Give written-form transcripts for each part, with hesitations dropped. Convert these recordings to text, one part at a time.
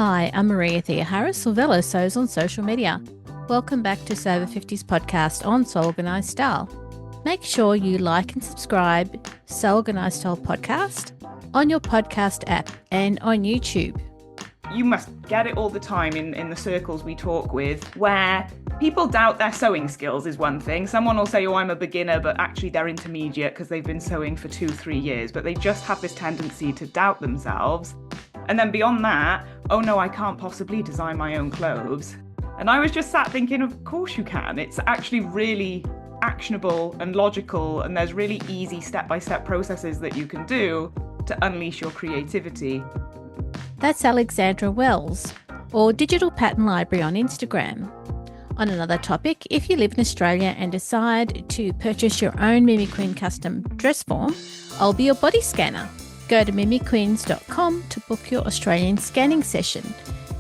Hi, I'm Maria Thea Harris, or Velo Sews on social media. Welcome back to Sew Over 50's podcast on Sew Organised Style. Make sure you like and subscribe Sew Organised Style podcast on your podcast app and on YouTube. You must get it all the time in the circles we talk with, where people doubt their sewing skills is one thing. Someone will say, oh, I'm a beginner, but actually they're intermediate because they've been sewing for 2-3 years, but they just have this tendency to doubt themselves. And then beyond that, oh no, I can't possibly design my own clothes. And I was just sat thinking, of course you can. It's actually really actionable and logical, and there's really easy step-by-step processes that you can do to unleash your creativity. That's Alexandra Wells, or Digital Pattern Library on Instagram. On another topic, if you live in Australia and decide to purchase your own Mimi Queen custom dress form, I'll be your body scanner. Go to mimiqueens.com to book your Australian scanning session.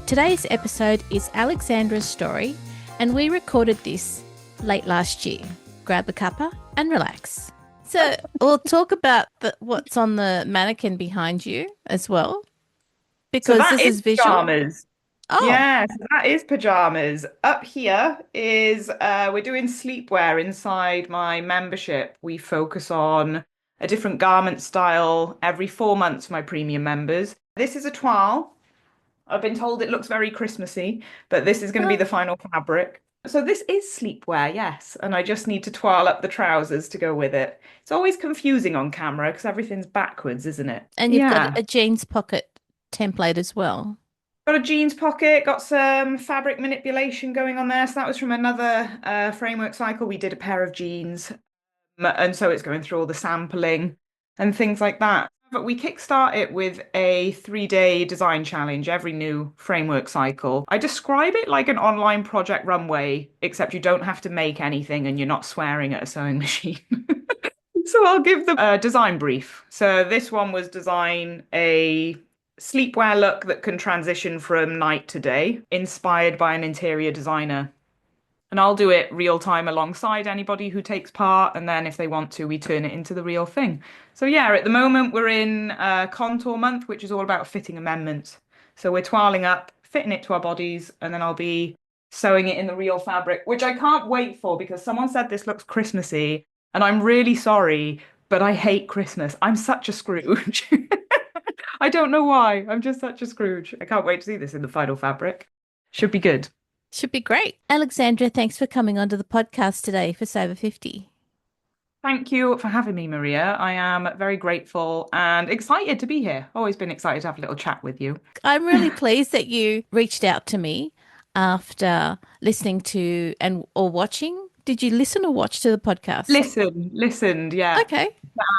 Today's episode is Alexandra's story, and we recorded this late last year. Grab a cuppa and relax. So we'll talk about what's on the mannequin behind you as well, because So this is visual. Pajamas. Oh, Yes, that is pajamas. Up here is we're doing sleepwear inside my membership. We focus on a different garment style every 4 months for my premium members. This is a toile. I've been told it looks very Christmassy, but this is going to be the final fabric. So this is sleepwear, yes, and I just need to toile up the trousers to go with it. It's always confusing on camera because everything's backwards, isn't it? and you've got a jeans pocket template as well. Got a jeans pocket, got some fabric manipulation going on there. So that was from another framework cycle. We did a pair of jeans. And so it's going through all the sampling and things like that. But we kickstart it with a 3-day design challenge every new framework cycle. I describe it like an online project runway, except you don't have to make anything and you're not swearing at a sewing machine. So I'll give them a design brief. So this one was design a sleepwear look that can transition from night to day, inspired by an interior designer. And I'll do it real time alongside anybody who takes part. And then if they want to, we turn it into the real thing. So yeah, at the moment we're in contour month, which is all about fitting amendments. So we're toiling up, fitting it to our bodies, and then I'll be sewing it in the real fabric, which I can't wait for because someone said this looks Christmassy. And I'm really sorry, but I hate Christmas. I'm such a Scrooge. I don't know why. I'm just such a Scrooge. I can't wait to see this in the final fabric. Should be good. Should be great. Alexandra, thanks for coming onto the podcast today for Sew Over 50. Thank you for having me, Maria. I am very grateful and excited to be here. Always been excited to have a little chat with you. I'm really pleased that you reached out to me after listening to or watching. Did you listen or watch to the podcast? Listened, yeah. Okay.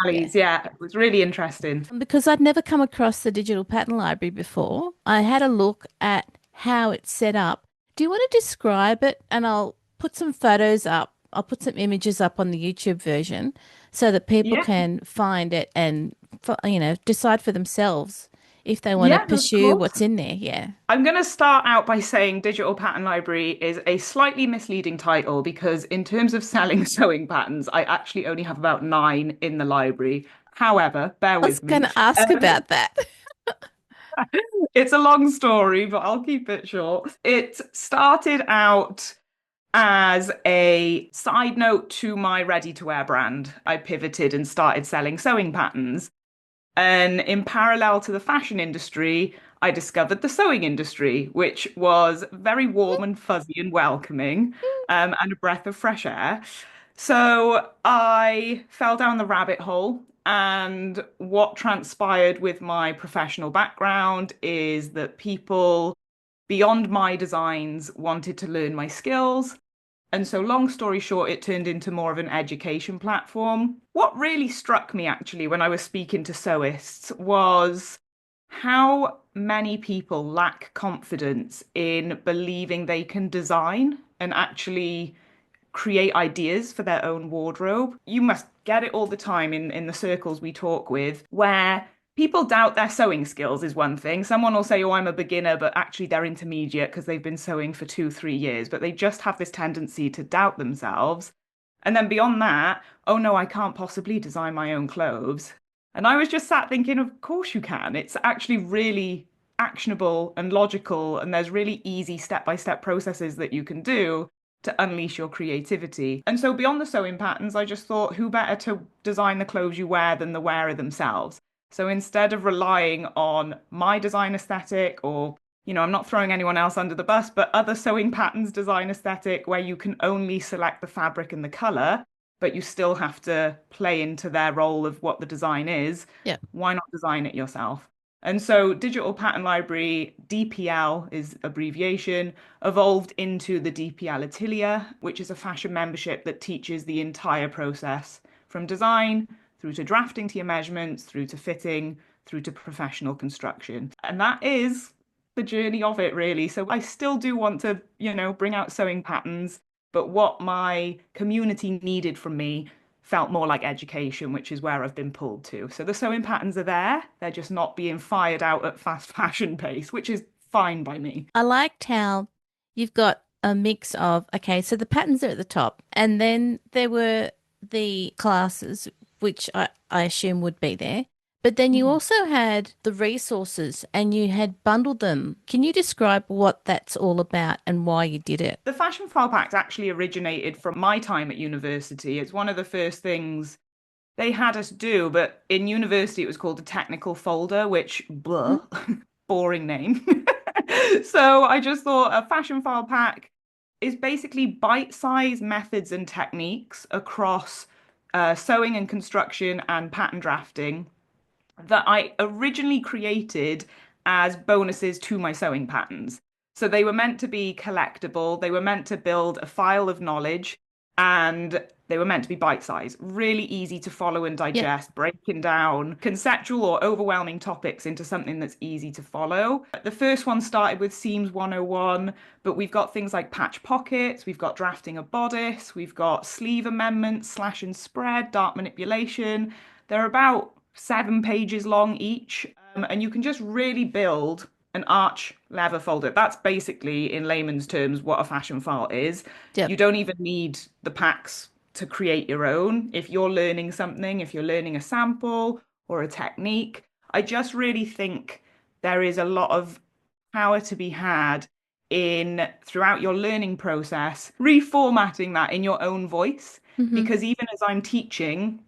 Ali's, yeah. It was really interesting. Because I'd never come across the Digital Pattern Library before. I had a look at how it's set up. Do you want to describe it? And I'll put some photos up. I'll put some images up on the YouTube version so that people can find it and, decide for themselves if they want to pursue what's in there. Yeah. I'm going to start out by saying Digital Pattern Library is a slightly misleading title because in terms of selling sewing patterns, I actually only have about 9 in the library. However, bear with me. I was going to ask about that. It's a long story, but I'll keep it short. It started out as a side note to my ready-to-wear brand. I pivoted and started selling sewing patterns. And in parallel to the fashion industry, I discovered the sewing industry, which was very warm and fuzzy and welcoming, and a breath of fresh air. So I fell down the rabbit hole. And what transpired with my professional background is that people beyond my designs wanted to learn my skills. And so long story short, it turned into more of an education platform. What really struck me actually when I was speaking to sewists was how many people lack confidence in believing they can design and actually create ideas for their own wardrobe. You must get it all the time in the circles we talk with, where people doubt their sewing skills is one thing. Someone will say, oh, I'm a beginner, but actually they're intermediate because they've been sewing for 2-3 years, but they just have this tendency to doubt themselves. And then beyond that, oh no, I can't possibly design my own clothes. And I was just sat thinking, of course you can. It's actually really actionable and logical, and there's really easy step-by-step processes that you can do to unleash your creativity. And so beyond the sewing patterns, I just thought, who better to design the clothes you wear than the wearer themselves? So instead of relying on my design aesthetic or, I'm not throwing anyone else under the bus, but other sewing patterns design aesthetic where you can only select the fabric and the color, but you still have to play into their role of what the design is, Yeah. why not design it yourself? And so Digital Pattern Library, DPL is abbreviation, evolved into the DPL Atelier, which is a fashion membership that teaches the entire process from design through to drafting to your measurements, through to fitting, through to professional construction. And that is the journey of it, really. So I still do want to, bring out sewing patterns, but what my community needed from me felt more like education, which is where I've been pulled to. So the sewing patterns are there. They're just not being fired out at fast fashion pace, which is fine by me. I liked how you've got a mix of, okay, so the patterns are at the top, and then there were the classes, which I assume would be there. But then you Mhm. also had the resources and you had bundled them. Can you describe what that's all about and why you did it? The Fashion File Pact actually originated from my time at university. It's one of the first things they had us do, but in university it was called a technical folder, which, blah, Mhm. boring name. So I just thought a fashion file pack is basically bite-sized methods and techniques across sewing and construction and pattern drafting that I originally created as bonuses to my sewing patterns. So they were meant to be collectible, they were meant to build a file of knowledge, and they were meant to be bite-sized, really easy to follow and Yeah. digest, breaking down conceptual or overwhelming topics into something that's easy to follow. The first one started with Seams 101, but we've got things like patch pockets, we've got drafting a bodice, we've got sleeve amendments, slash and spread, dart manipulation. They're about 7 pages long each, and you can just really build an arch leather folder. That's basically, in layman's terms, what a fashion file is. Yep. You don't even need the packs to create your own. If you're learning something, if you're learning a sample or a technique, I just really think there is a lot of power to be had in throughout your learning process, reformatting that in your own voice. Hmm. Because even as I'm teaching,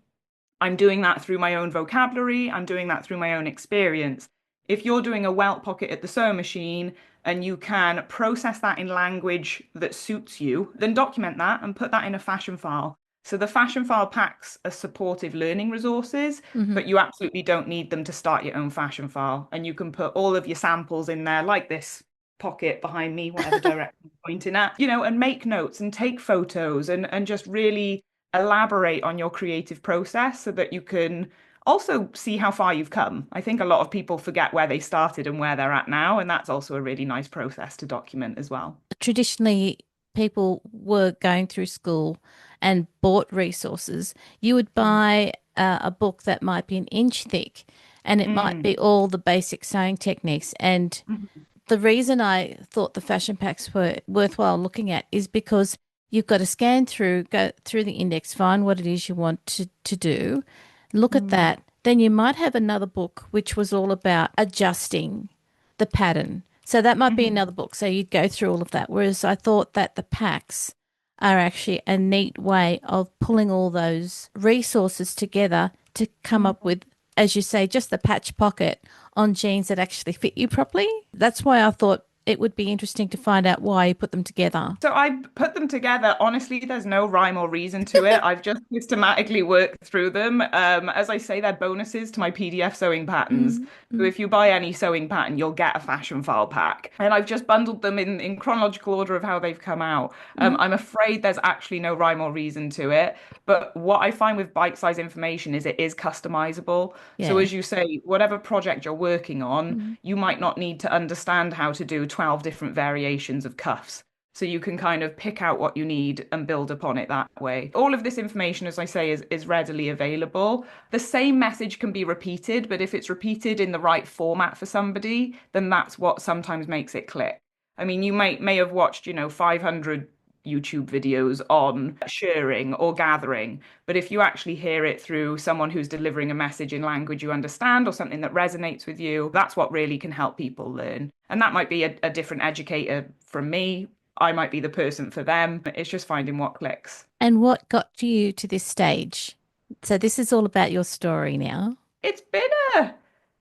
I'm doing that through my own vocabulary. I'm doing that through my own experience. If you're doing a welt pocket at the sewing machine and you can process that in language that suits you, then document that and put that in a fashion file. So the fashion file packs are supportive learning resources, Hmm. but you absolutely don't need them to start your own fashion file. And you can put all of your samples in there, like this pocket behind me, whatever direction you're pointing at, and make notes and take photos and just really elaborate on your creative process so that you can also see how far you've come. I think a lot of people forget where they started and where they're at now, and that's also a really nice process to document as well. Traditionally, people were going through school and bought resources. You would buy a book that might be an inch thick and it might Mm. be all the basic sewing techniques. And Mhm. the reason I thought the fashion packs were worthwhile looking at is because you've got to scan through, go through the index, find what it is you want to do, look at Mm. that. Then you might have another book which was all about adjusting the pattern. So that might be Mhm. another book. So you'd go through all of that. Whereas I thought that the packs are actually a neat way of pulling all those resources together to come up Mhm. with, as you say, just the patch pocket on jeans that actually fit you properly. That's why I thought it would be interesting to find out why you put them together. So I put them together. Honestly, there's no rhyme or reason to it. I've just systematically worked through them. As I say, they're bonuses to my PDF sewing patterns. Mm, So mm, if you buy any sewing pattern, you'll get a fashion file pack. And I've just bundled them in chronological order of how they've come out. mm. I'm afraid there's actually no rhyme or reason to it. But what I find with bite-sized information is it is customizable. So Yeah. as you say, whatever project you're working on, Mm, you might not need to understand how to do 12 different variations of cuffs. So you can kind of pick out what you need and build upon it that way. All of this information, as I say, is readily available. The same message can be repeated, but if it's repeated in the right format for somebody, then that's what sometimes makes it click. I mean, you may have watched, 500 YouTube videos on sharing or gathering. But if you actually hear it through someone who's delivering a message in language you understand or something that resonates with you, that's what really can help people learn. And that might be a different educator from me. I might be the person for them. It's just finding what clicks. And what got you to this stage? So this is all about your story now. It's been a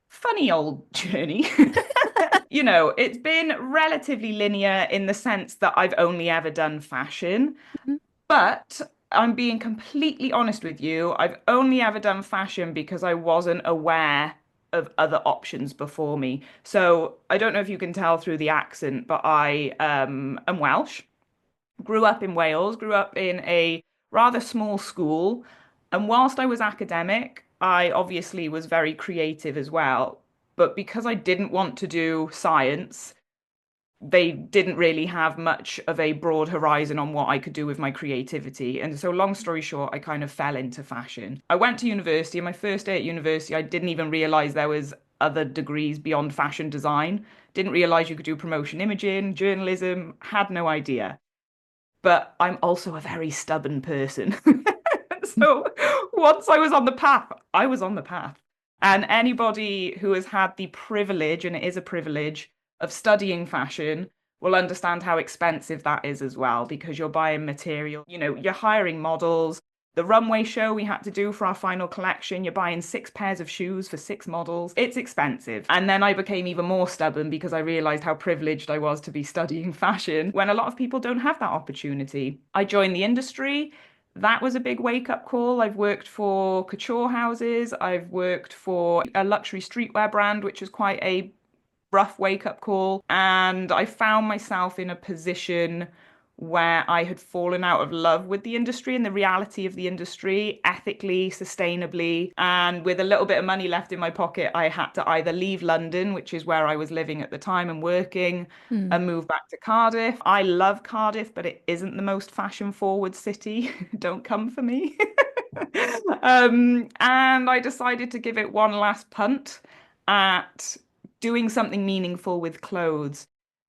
funny old journey. It's been relatively linear in the sense that I've only ever done fashion. Mhm. But I'm being completely honest with you. I've only ever done fashion because I wasn't aware of other options before me. So I don't know if you can tell through the accent, but I am Welsh, grew up in Wales, grew up in a rather small school. And whilst I was academic, I obviously was very creative as well. But because I didn't want to do science, they didn't really have much of a broad horizon on what I could do with my creativity. And so, long story short, I kind of fell into fashion. I went to university, and my first day at university, I didn't even realize there was other degrees beyond fashion design. Didn't realize you could do promotion imaging, journalism, had no idea. But I'm also a very stubborn person. So once I was on the path, I was on the path. And anybody who has had the privilege, and it is a privilege, of studying fashion will understand how expensive that is as well, because you're buying material, you're hiring models. The runway show we had to do for our final collection, you're buying 6 pairs of shoes for 6 models. It's expensive. And then I became even more stubborn because I realized how privileged I was to be studying fashion when a lot of people don't have that opportunity. I joined the industry. That was a big wake up call. I've worked for couture houses. I've worked for a luxury streetwear brand, which was quite a rough wake up call. And I found myself in a position where I had fallen out of love with the industry and the reality of the industry, ethically, sustainably. And with a little bit of money left in my pocket, I had to either leave London, which is where I was living at the time and working, Mm. and move back to Cardiff. I love Cardiff, but it isn't the most fashion forward city. Don't come for me. And I decided to give it one last punt at doing something meaningful with clothes.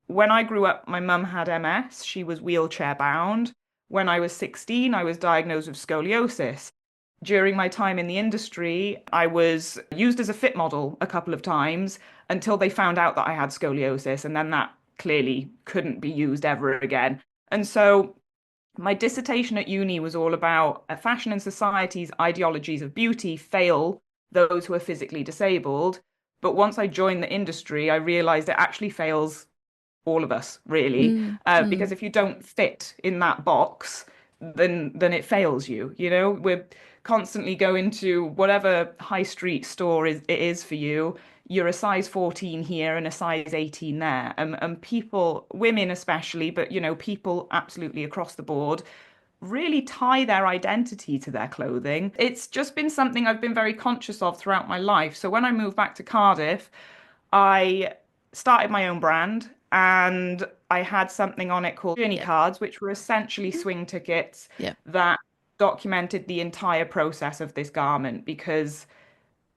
When I grew up, my mum had MS. She was wheelchair bound. When I was 16, I was diagnosed with scoliosis. During my time in the industry, I was used as a fit model a couple of times until they found out that I had scoliosis, and then that clearly couldn't be used ever again. And so my dissertation at uni was all about fashion and society's ideologies of beauty fail those who are physically disabled. But once I joined the industry, I realized it actually fails all of us, really. Mm. Because Mm. if you don't fit in that box, then it fails you. We're constantly going to whatever high street store it is for you. You're a size 14 here and a size 18 there. And people, women especially, but people absolutely across the board, really tie their identity to their clothing. It's just been something I've been very conscious of throughout my life. So when I moved back to Cardiff, I started my own brand, and I had something on it called journey Yep. cards, which were essentially swing tickets Yep. that documented the entire process of this garment, because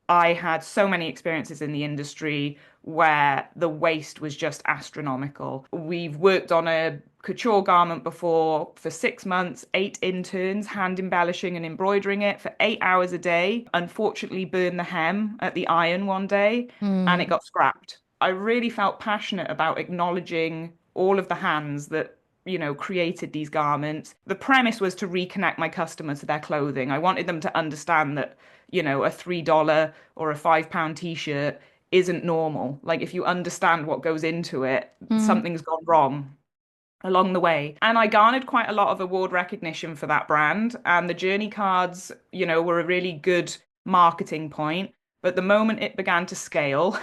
I had so many experiences in the industry where the waste was just astronomical. We've worked on a couture garment before for 6 months, 8 interns hand embellishing and embroidering it for 8 hours a day. Unfortunately, burned the hem at the iron one day and it Mm. got scrapped. I really felt passionate about acknowledging all of the hands that created these garments. The premise was to reconnect my customer to their clothing. I wanted them to understand that a $3 or a £5 t-shirt isn't normal. Like, if you understand what goes into it, Mm. something's gone wrong along the way. And I garnered quite a lot of award recognition for that brand. And the journey cards, were a really good marketing point. But the moment it began to scale,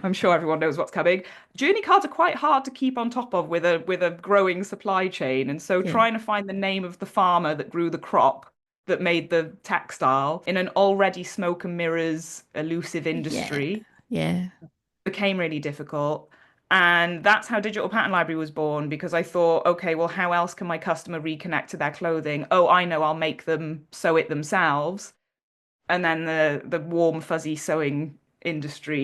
I'm sure everyone knows what's coming. Journey cards are quite hard to keep on top of with a growing supply chain. And so Yeah. trying to find the name of the farmer that grew the crop that made the textile in an already smoke and mirrors elusive Yeah. industry Yeah. became really difficult. And that's how Digital Pattern Library was born, because I thought, okay, well, how else can my customer reconnect to their clothing? Oh, I know, I'll make them sew it themselves. And then the warm, fuzzy sewing industry,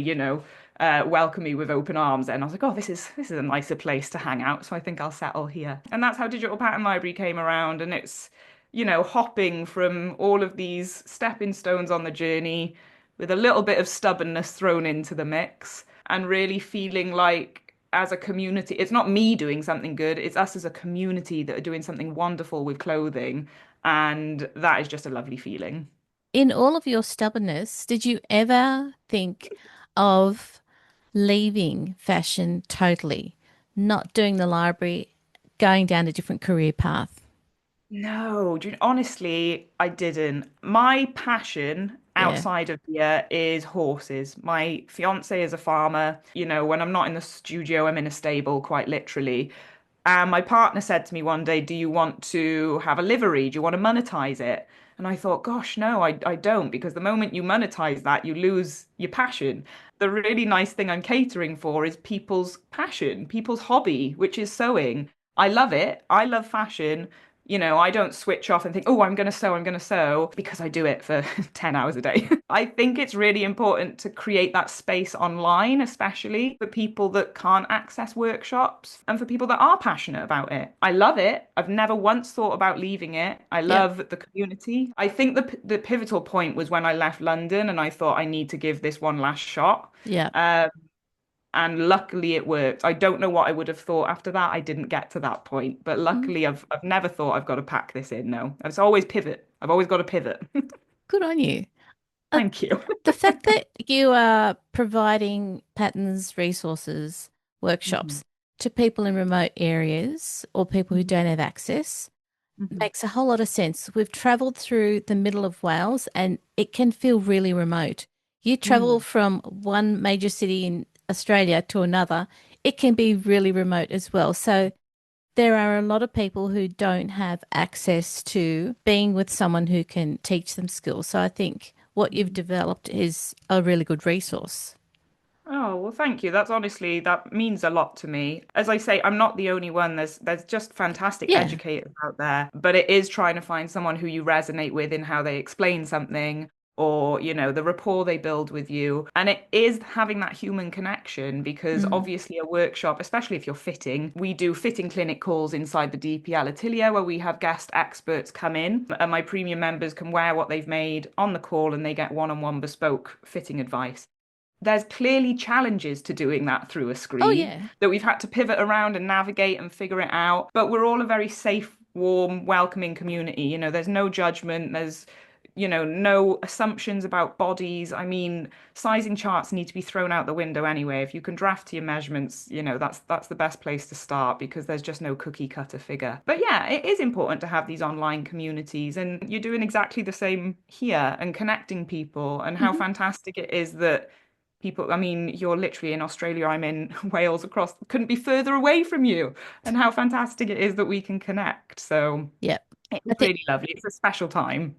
welcome me with open arms. And I was like, oh, this is a nicer place to hang out. So I think I'll settle here. And that's how Digital Pattern Library came around. And it's, hopping from all of these stepping stones on the journey with a little bit of stubbornness thrown into the mix and really feeling like as a community, it's not me doing something good, it's us as a community that are doing something wonderful with clothing. And that is just a lovely feeling. In all of your stubbornness, did you ever think of leaving fashion totally, not doing the library, going down a different career path? No, honestly, I didn't. My passion Yeah. outside of here is horses. My fiance is a farmer. When I'm not in the studio, I'm in a stable, quite literally. And my partner said to me one day, do you want to have a livery? Do you want to monetize it? And I thought, gosh, no, I don't, because the moment you monetize that, you lose your passion. The really nice thing I'm catering for is people's passion, people's hobby, which is sewing. I love it. I love fashion. I don't switch off and think, oh, I'm going to sew because I do it for 10 hours a day. I think it's really important to create that space online, especially for people that can't access workshops and for people that are passionate about it. I love it. I've never once thought about leaving it. I Yep. love the community. I think the pivotal point was when I left London and I thought I need to give this one last shot. Yep. Um, and luckily it worked. I don't know what I would have thought after that. I didn't get to that point, but Mm. luckily I've never thought I've got to pack this in. No, it's always pivot. I've always got to pivot. Good on you. Uh, Thank you. the fact that you are providing patterns, resources, Mhm. workshops to people in remote areas or people who Mhm. don't have access Mhm. makes a whole lot of sense. We've traveled through the middle of Wales and it can feel really remote. You travel Mm. from one major city in Australia to another, it can be really remote as well. So there are a lot of people who don't have access to being with someone who can teach them skills. So I think what you've developed is a really good resource. Oh, well, thank you. That means a lot to me. As I say, I'm not the only one. There's just fantastic Yeah. educators out there, but it is trying to find someone who you resonate with in how they explain something or, the rapport they build with you. And it is having that human connection because Mm. obviously a workshop, especially if you're fitting, we do fitting clinic calls inside the DPL Atelier where we have guest experts come in and my premium members can wear what they've made on the call and they get one-on-one bespoke fitting advice. There's clearly challenges to doing that through a Oh, screen yeah. that we've had to pivot around and navigate and figure it out. But we're all a very safe, warm, welcoming community. There's no judgment. There's, no assumptions about bodies. I mean, sizing charts need to be thrown out the window anyway. If you can draft to your measurements, that's the best place to start because there's just no cookie cutter figure. But yeah, it is important to have these online communities, and you're doing exactly the same here and connecting people. And how Mhm. fantastic it is that people, I mean, you're literally in Australia, I'm in Wales, couldn't be further away from you. And how fantastic it is that we can connect. So Yep. it I is think really lovely. It's a special time.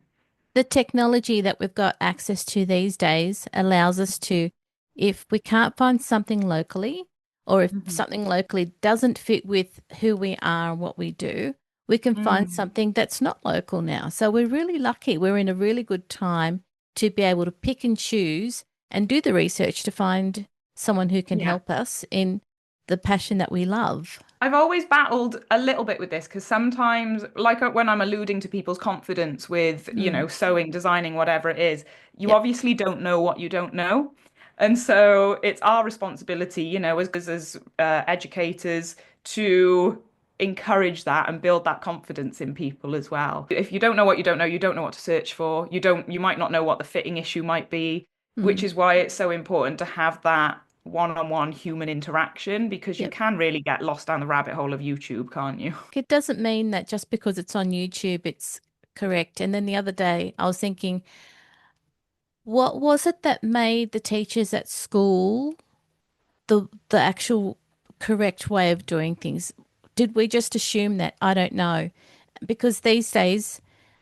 the technology that we've got access to these days allows us to, if we can't find something locally, or if Mhm. something locally doesn't fit with who we are and what we do, we can find Mm, something that's not local now. So we're really lucky. We're in a really good time to be able to pick and choose and do the research to find someone who can yeah. help us in the passion that we love. I've always battled a little bit with this because sometimes, like when I'm alluding to people's confidence with, Mm. sewing, designing, whatever it is, you Yep. obviously don't know what you don't know. And so it's our responsibility, as educators to encourage that and build that confidence in people as well. If you don't know what you don't know, you don't know what to search for. You might not know what the fitting issue might be, which Mm. is why it's so important to have that one-on-one human interaction because you Yep. can really get lost down the rabbit hole of YouTube, can't you? It doesn't mean that just because it's on YouTube, it's correct. And then the other day, I was thinking, what was it that made the teachers at school the actual correct way of doing things? Did we just assume that? I don't know. Because these days,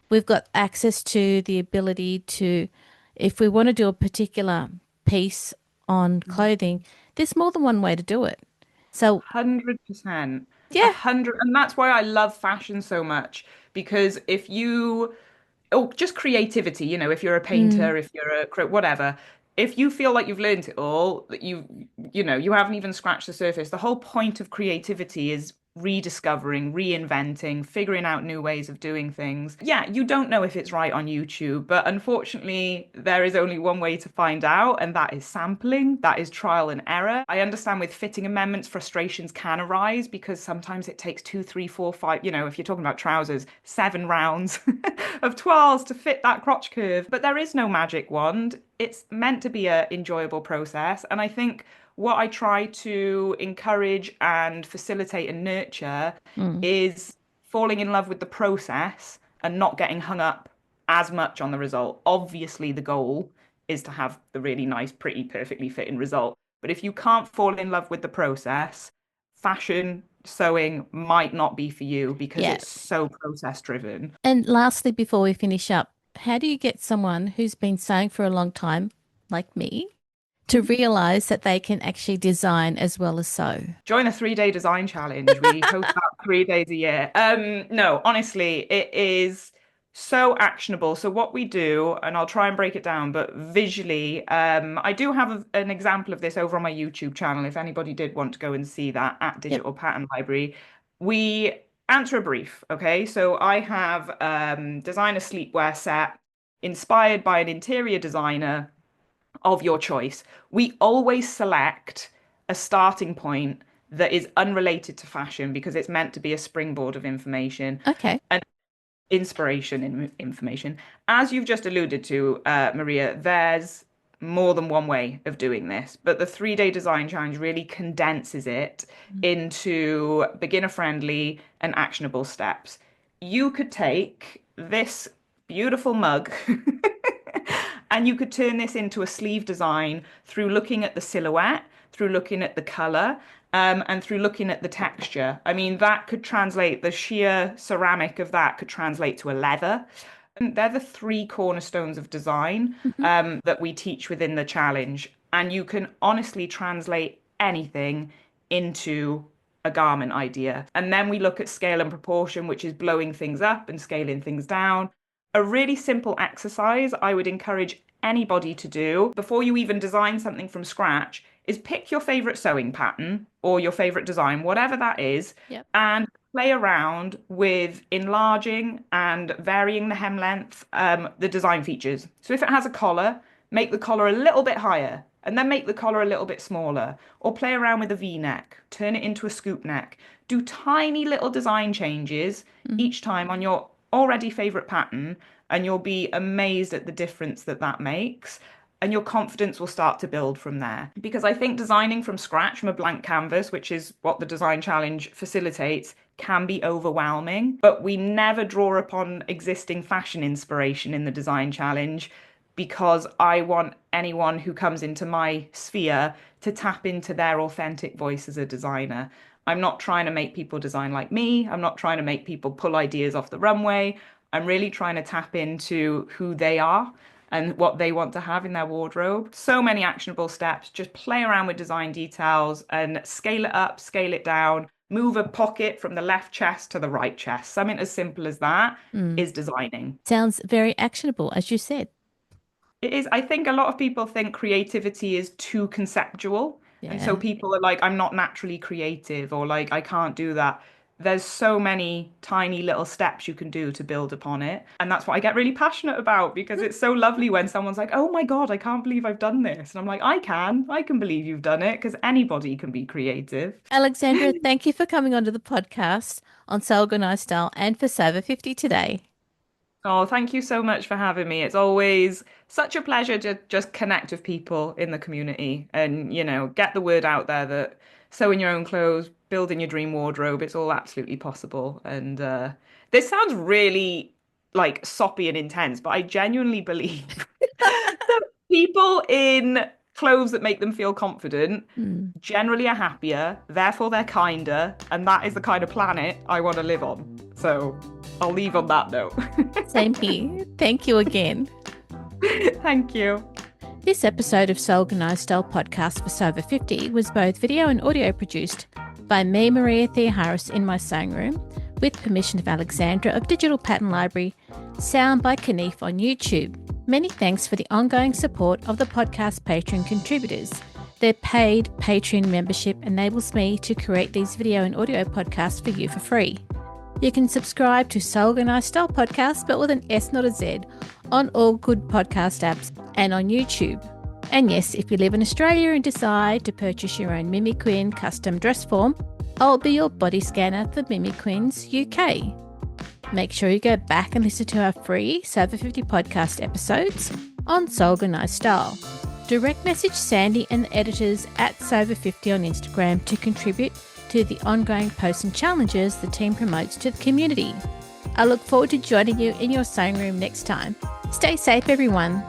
we've got access to the ability to, if we want to do a particular piece on clothing, there's more than one way to do it. So, 100%. A yeah. hundred, and that's why I love fashion so much because if you, or just creativity, if you're a Mm. painter, if you're a whatever, if you feel like you've learned it all, that you haven't even scratched the surface. The whole point of creativity is rediscovering, reinventing, figuring out new ways of doing things. Yeah, you don't know if it's right on YouTube, but unfortunately, there is only one way to find out, and that is sampling, that is trial and error. I understand with fitting amendments, frustrations can arise because sometimes it takes 2, 3, 4, 5, if you're talking about trousers, 7 rounds of twirls to fit that crotch curve. But there is no magic wand. It's meant to be an enjoyable process. And I think what I try to encourage and facilitate and nurture Mm. is falling in love with the process and not getting hung up as much on the result. Obviously, the goal is to have the really nice, pretty, perfectly fitting result. But if you can't fall in love with the process, fashion, sewing might not be for you because Yeah. it's so process driven. And lastly, before we finish up, how do you get someone who's been sewing for a long time, like me, to realize that they can actually design as well as sew? Join a 3-day design challenge. We host that 3 days a year. No, honestly, it is so actionable. So what we do, and I'll try and break it down, but visually, I do have an example of this over on my YouTube channel. If anybody did want to go and see that at Yep. Digital Pattern Library, we answer a brief. Okay, so I have designed a sleepwear set inspired by an interior designer of your choice. We always select a starting point that is unrelated to fashion because it's meant to be a springboard of information Okay. and inspiration in information. As you've just alluded to, Maria, there's more than one way of doing this, but the 3-day design challenge really condenses it into beginner friendly and actionable steps. You could take this beautiful mug and you could turn this into a sleeve design through looking at the silhouette, through looking at the color, and through looking at the texture. I mean, that could translate, the sheer ceramic of that could translate to a leather. And they're the 3 cornerstones of design Mhm. that we teach within the challenge. And you can honestly translate anything into a garment idea. And then we look at scale and proportion, which is blowing things up and scaling things down. A really simple exercise I would encourage anybody to do before you even design something from scratch is pick your favorite sewing pattern or your favorite design, whatever that is, Yep. and play around with enlarging and varying the hem length, the design features. So if it has a collar, make the collar a little bit higher and then make the collar a little bit smaller, or play around with a V-neck, turn it into a scoop neck. Do tiny little design changes Mhm. each time on your already favorite pattern, and you'll be amazed at the difference that that makes. And your confidence will start to build from there. Because I think designing from scratch from a blank canvas, which is what the design challenge facilitates, can be overwhelming. But we never draw upon existing fashion inspiration in the design challenge because I want anyone who comes into my sphere to tap into their authentic voice as a designer. I'm not trying to make people design like me. I'm not trying to make people pull ideas off the runway. I'm really trying to tap into who they are and what they want to have in their wardrobe. So many actionable steps. Just play around with design details and scale it up, scale it down, move a pocket from the left chest to the right chest. Something as simple as that Mm. is designing. Sounds very actionable, as you said. It is, I think a lot of people think creativity is too conceptual. And so Yeah. people are like, I'm not naturally creative, or like, I can't do that. There's so many tiny little steps you can do to build upon it. And that's what I get really passionate about because it's so lovely when someone's like, oh my God, I can't believe I've done this. And I'm like, I can believe you've done it because anybody can be creative. Alexandra, thank you for coming onto the podcast on So Organized Style and for Sober 50 today. Oh, thank you so much for having me. It's always such a pleasure to just connect with people in the community and, get the word out there that sewing your own clothes, building your dream wardrobe, it's all absolutely possible. And this sounds really like soppy and intense, but I genuinely believe that people in clothes that make them feel confident Mm. generally are happier, therefore they're kinder, and that is the kind of planet I want to live on. So I'll leave on that note. Same here. Thank you again. Thank you. This episode of So Organized Style podcast for Sober 50 was both video and audio produced by me, Maria Thea Harris, in my sewing room, with permission of Alexandra of Digital Pattern Library, sound by Kaneef on YouTube. Many thanks for the ongoing support of the podcast Patreon contributors. Their paid Patreon membership enables me to create these video and audio podcasts for you for free. You can subscribe to So Organised Style Podcast, but with an S, not a Z, on all good podcast apps and on YouTube. And yes, if you live in Australia and decide to purchase your own Mimi Queen custom dress form, I'll be your body scanner for Mimi Queens UK. Make sure you go back and listen to our free Sofa 50 podcast episodes on So Organised Style. Direct message Sandy and the editors at Sofa 50 on Instagram to contribute to the ongoing posts and challenges the team promotes to the community. I look forward to joining you in your sewing room next time. Stay safe, everyone.